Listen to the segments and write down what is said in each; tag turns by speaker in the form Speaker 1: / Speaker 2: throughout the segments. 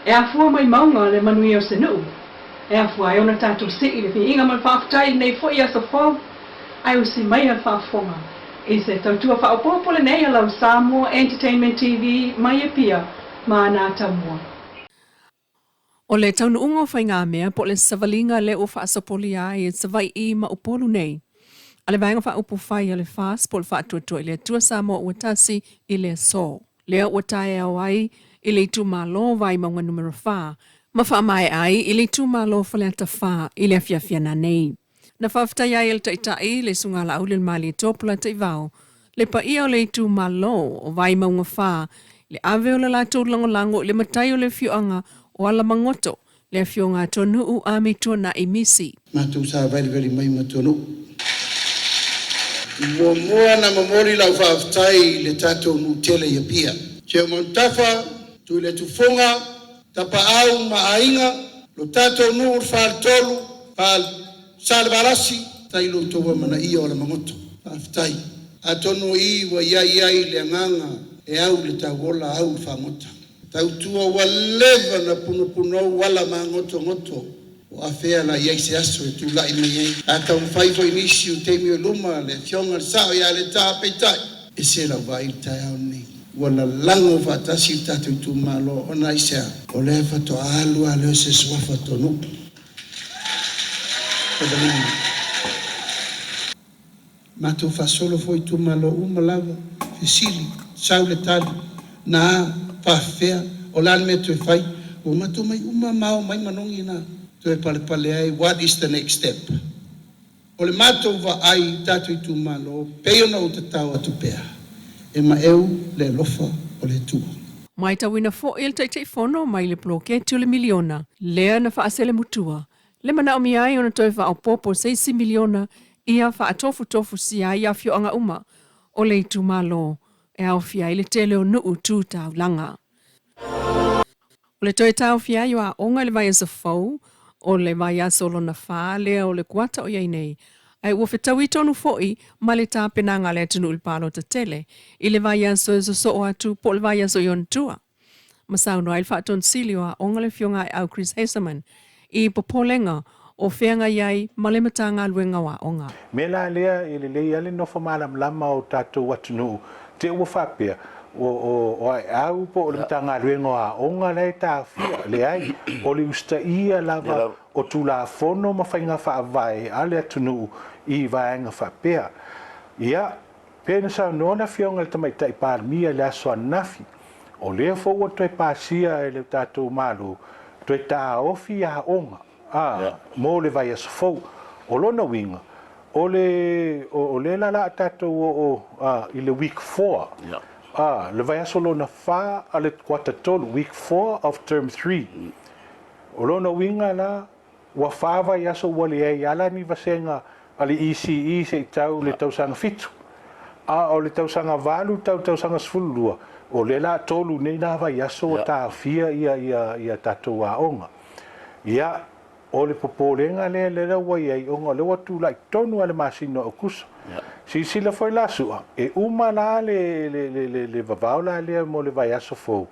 Speaker 1: E a fua mai maunga le manui o se nuu. E a fua e ona tātou se i le fi inga mai whaafutai nei fo i asa fo. Ai o si mai a whaafonga. I se tautua whaopopole nei a lau Samoa Entertainment TV mai e pia ma ana Atamua.
Speaker 2: O le taunu ungo whai ngā mea po le savalinga le o whaasapoli ai e savai i ma upolu nei. A le vaenga wha upu whai a le whaas po le whaatuatua i le tua Samoa ua tasi i le so. Lea ua tae au ai i le tu malo vai maunga numero 4. Ma wha mai ai i le tu malo whale ata wha i le afiafiana nei. Na whawhtai ai el taitai le sungala au le mali tōpula te vau. Le pa ia o le tu malo o vai maunga wha. Le ave o le lātou langolango le matai o le fioanga o ala mangoto. Le fionga tonu u ame tuna i misi.
Speaker 3: Mātou sa vai mai matonu. Mua na mamori lau whawhtai le tātou nu tele ia pia. Che montafa tu le tufonga tapa au maainga lo tātou nu urwhal tolu whal salvarasi tai lo towa mana ia o la mangoto. Whawhtai. Atonu i wa iai le nganga e au le tawola au whamota. Tau tua wa leva na puno wala mangoto. O afea la iai se aso e tu lai mai ei. A tau whaifo inisi o teimi o luma le fionga sao ia le tā peitai. E se la vai tai au nei. Wala lango whatasi u tatu tu malo o nai sea. O le whato alua leo se swafa tonu. Mato fasolo foi tu malo umalawa. Fesili, sau le tali. Na pafea o lan me tu fai. O mato mai mao mai manongi na. Toe pale ai, what is the next step? O le mātou wa ai tātou i tū malo, peo na o te tau atu pēa. E ma eu le lofa o le tū.
Speaker 2: Mai tawina fo il te fono mai le bloke tu le miliona. Lea na whaasele mutua. Le mana o miai ona toi wha o popo 6 miliona ia wha tofu si ai a fioanga uma. O le tū malo e au fia i le tele o nuu tū tau langa. O le toi tau fia i a onga le vai as a fau, o le vai asolo na wha lea o le kuata o iei nei. Ai ua whetau tonu foi ma le tāpenanga le atunu ulpalo ta tele. I le vai aso e so o atu po le vai aso i on tua. Masau no ail whaaton sili o a onga le fionga au Chris Heseman. I popolenga o whianga iai ma le matanga luenga wa onga.
Speaker 4: Mela lea i le lei ale no whamalam lama o tātou atunu. Te ua whapea. O au po o le matanga luenga wa onga le tā fia. Le ai o le usta ia lava o tu la fono ma whainga whaavai ale atunu i vaenga whapea. Ia, pēna sa nona fionga le tamaitai pārmia le aso anafi. O lea fo ua toi pāsia e le tātou malu. Toi tā ofi a onga. Mo le vai aso fau. O lona winga. O le la tātou i le week 4. Le vai aso lona wha a le kwata tolu. Week 4 of term 3. O lona winga la ua whaava i aso wale ei ala ni vasenga ali ECE se i tau le tausanga fitu. O le tausanga valu tausanga sfulua. O le la tolu nei na vai aso o tā fia ia tātou a onga. Ia, o le popolenga le raua iei onga le watu lai tonu ale masino o kusa. Si sila foi la sua. E uma la le vavau la le mo le vai aso fou.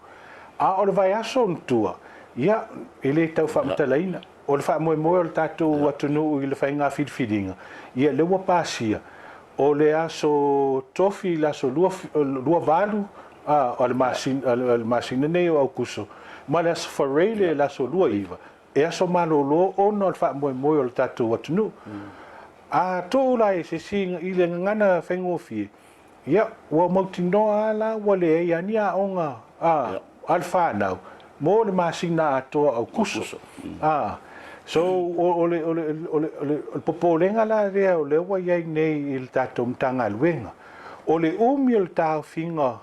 Speaker 4: O le vai aso ntua. Ia, ele tau whamatalaina. O le whaamoe o le tātou atunu i le whainga whidwhidinga. Ia, le ua pāsia. O le aso tofi, le aso lua valu, o le masina nei o au kuso. Ma le aso whareile le aso lua iwa. E aso malolo ono le whaamoe o le tātou atunu. Tō lai se singa i le ngana whaingofie. Ia, ua mautinoa ala, ua le ei ani a onga, al whanau. Mo le masina atoa au kuso. So o le popolenga la rea o le ua iai nei il tātou mtanga luenga. O le umi o le tāu finga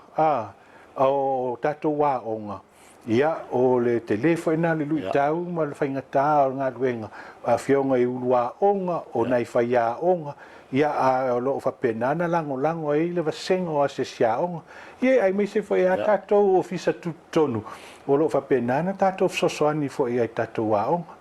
Speaker 4: o tātou wā onga. Ia o le telefona le lui tau ma le whaingatā o ngā luenga. Whionga i ulua onga o nei whaia onga. Ia o loo whapenana lango e le vasenga o asesia onga. Ia ai meise fo e a tātou o fisa tonu. O loo whapenana tātou fsosoani fo e ai tātou wā onga.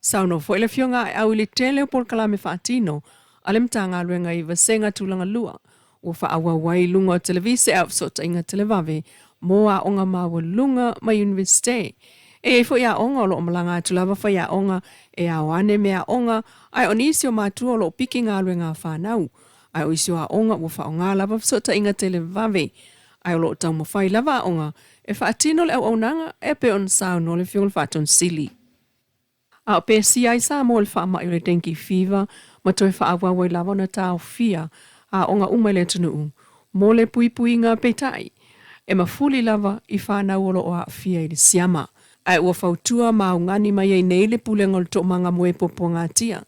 Speaker 2: Sauno fo ele fionga au le tele por kalame fatino. Alem tanga luenga i vasenga tulanga lua. O fa awa wai lunga o televise au sota inga televave. Moa onga mawa lunga mai universite. E fo ia onga o lo malanga atu lava fa ia onga e awane mea onga ai o nisi o mātua o lo piki ngā lue ngā whānau. Ai o isi o a onga ua wha o ngā lava sota inga tele vave. Ai o lo tau mawhai lava a onga e whaatino le au au nanga e pe on sao no le fiol whaaton sili. A o pe si ai sa mo le wha mai o le dengue fever ma toi wha awawai lava na tau fia a onga umai le tunu mo le pui pui ngā peitai. E mafuli lava I whanau o lo o a fia I le siama. Ai ua fautua maungani mai ei nei le pulenga o le to manga moe popo ngā tia.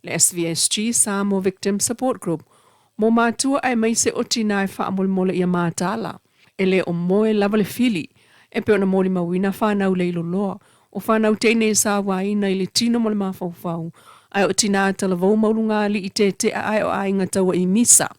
Speaker 2: Le SVSG Samoa Victim Support Group. Mo mātua ai mai se oti nai whaamole mole ia mātala. E le o moe lava le fili. E pe ona moli mawina whanau le ilo loa. O whanau teine e sa waina I le tino mole mawhauwhau. Ai o tina talavau maulunga li I te ai o ainga taua I misa.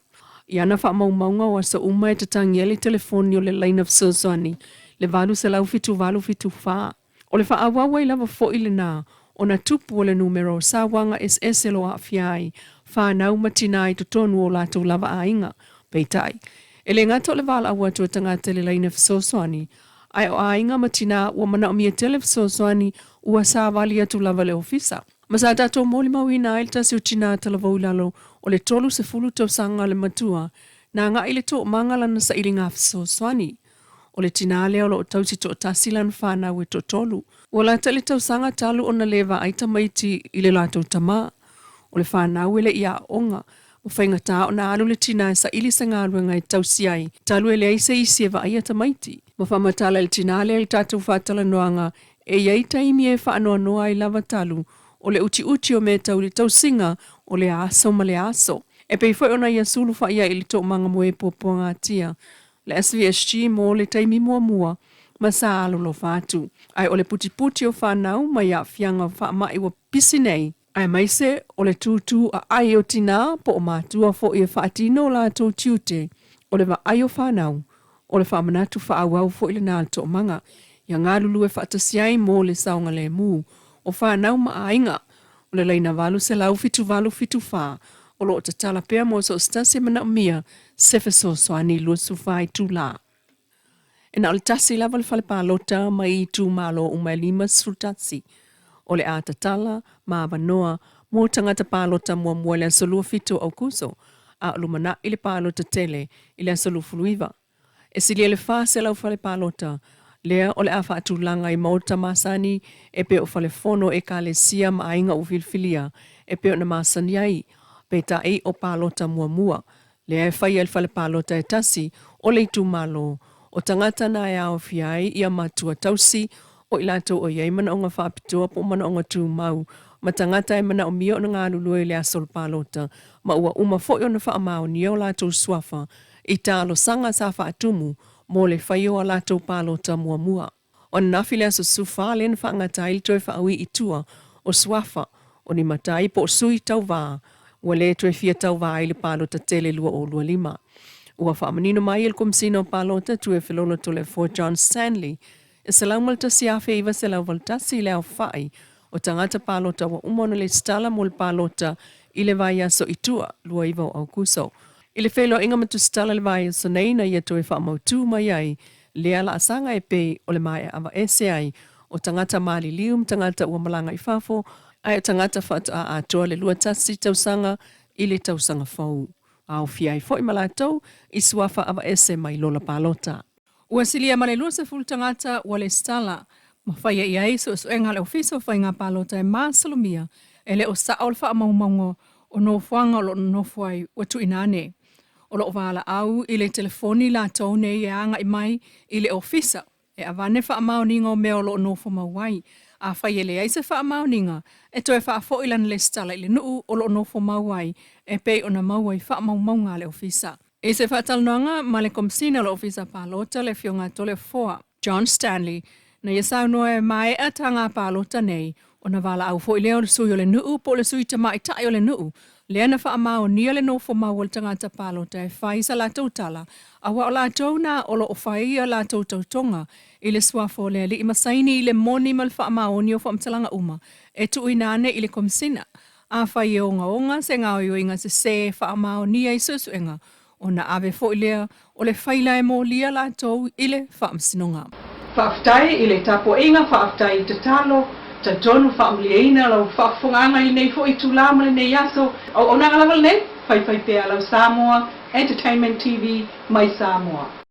Speaker 2: Iana wha maunga o asa uma e te Tanielu telefoni o le line of Sosani. Le valu se lau fitu wha. O le wha awawai lava fo I le nā. O na tupu o le numero sa wanga SS lo a fiai. Whanau matinai to tonu o lato lava ainga. Peitai. E le ngata le vala awa tua tangata le line of Sosani. Ai o ainga matina ua mana o mia tele Sosani ua sa vali atu lava le ofisa. Masa tato moli mawina il tasi utina talavau lalo o le tolu se fulu tau sanga le matua na nga ile to mangala na sa ilinga Sosani. O le tina leo lo tau si to tasilan whana we to tolu. O la tali tau sanga talu o na lewa aita maiti ile lato tama. O le whana wele ia onga. O whainga tā o na alu le tina sa ili sa ngā ruenga I tau siai. Talu ele aise I sieva ai ata maiti. Ma whamatala le tina lea I tātou whatala noanga e iei taimi e whaanoa noa I lava talu. O le uti o me tau li tau singa o le aso ma le aso. E pei fwoi ona ia sulu wha ia ili tō manga moe popo ngā tia. Le SVSG mo le taimi mua ma sa alo lo whātu. Ai o le puti o whanau ma ia fianga wha mai wa pisi nei. Ai maise o le tūtū a ai o tina po o mātua fo ia whaatino la tō tiute. O le wa ai o whanau. O le whamanatu wha awau fo ile nā tō manga. Ia ngā lulu e whaatasiai mo le saunga le mū. O whanau ma ainga. O le leina walu se lau fitu wha. O lo o tatala pea mo so stasi mana o mia. Sefe so soani lua sufai tu la. E na o le tasi lava le whalepalota mai I tu malo umailima srutasi. O le atatala, ma wanoa, mo tangata palota mua le solua fitu au kuso. A lumana I le palota tele, I le solu fuluiva. E sili le fa se lau whalepalota. Lea o le afa atulanga I mauta masani, e pe o whalefono e ka le sia ma ainga u filfilia, e pe o na masani ai, pe ta ei o palota mua. Lea e whai el whalepalota e tasi, o le tu malo, o tangata na e au fiai, ia matua tausi, o ilato o iei mana o ngā whaapitua po mana o ngā tū mau, ma tangata e mana o mio na ngā lulue le asol palota, ma ua uma fo o na whaamao ni o lato swafa, I tālo sanga sa whaatumu, mo le whaio a lato palota mua. O nafi le aso sufa le na whaangata ili toi whaawi I tua, o swafa, o ni matai po sui tau vā, ua le toi fia tau vā ili palota tele lua o lua lima. Ua whaamanino mai il kumsina o palota tu e whilolo to le 4 John Stanley, e se lau malta siafe iwa se lau valtasi leo whai, o tangata palota wa umona le stala mo le palota I le vai aso I tua, lua iwa o au kuso. I le whelo inga matu stala le vai aso nei na ia toi whaamautu mai ai, le ala asanga e pei o le mai awa ese ai, o tangata mali lium, tangata ua malanga I fafo, ai o tangata whata a atoa le lua tasi tausanga I le tausanga fau. Au fiai fo I malatou, I suafa awa ese mai lola palota. Ua silia male lua se fulu tangata ua le stala, ma whaia I ai so enga le ofisa o whainga palota e maa salomia, e le o sa o le wha maungo o no whanga o lo no whai ua tu inane. O lo wala au I le telefoni la tone I anga I mai I le ofisa, e awane wha maoninga o mea o lo no whamawai, a whaia le aise wha maoninga, e toi wha fo ilan le stala I le nuu o lo no whamawai, e pei o na mauai wha maunga le ofisa. E se whatalnoanga ma le komsina lo ofisa palota le fionga tole 4, John Stanley, na yasau noe mai atanga palota nei, o na wala au fo I leo le sui o le nuu po le sui tamai tai o le nuu, lea na wha mao nia le no fo mau o le tangata palota e whai sa la tautala, a wa o la tau na o lo o whai a la tautonga, I le suafo le li I masaini I le moni mal wha mao ni o wha mtalanga uma, e tu inane I le komsina, a whai e onga se ngā o inga se wha mao nia I susuenga, o na ave fo I lea o le whaila e mo lia la tau I le wha msinonga.
Speaker 1: whaaftai I le tapo inga, whaaftai I te talo, ta tonu whaamliaina lau whaafonganga I nei fo I tūlama le nei aso. O nanga level nei, whai pēa lau Samoa, Entertainment TV, mai Samoa.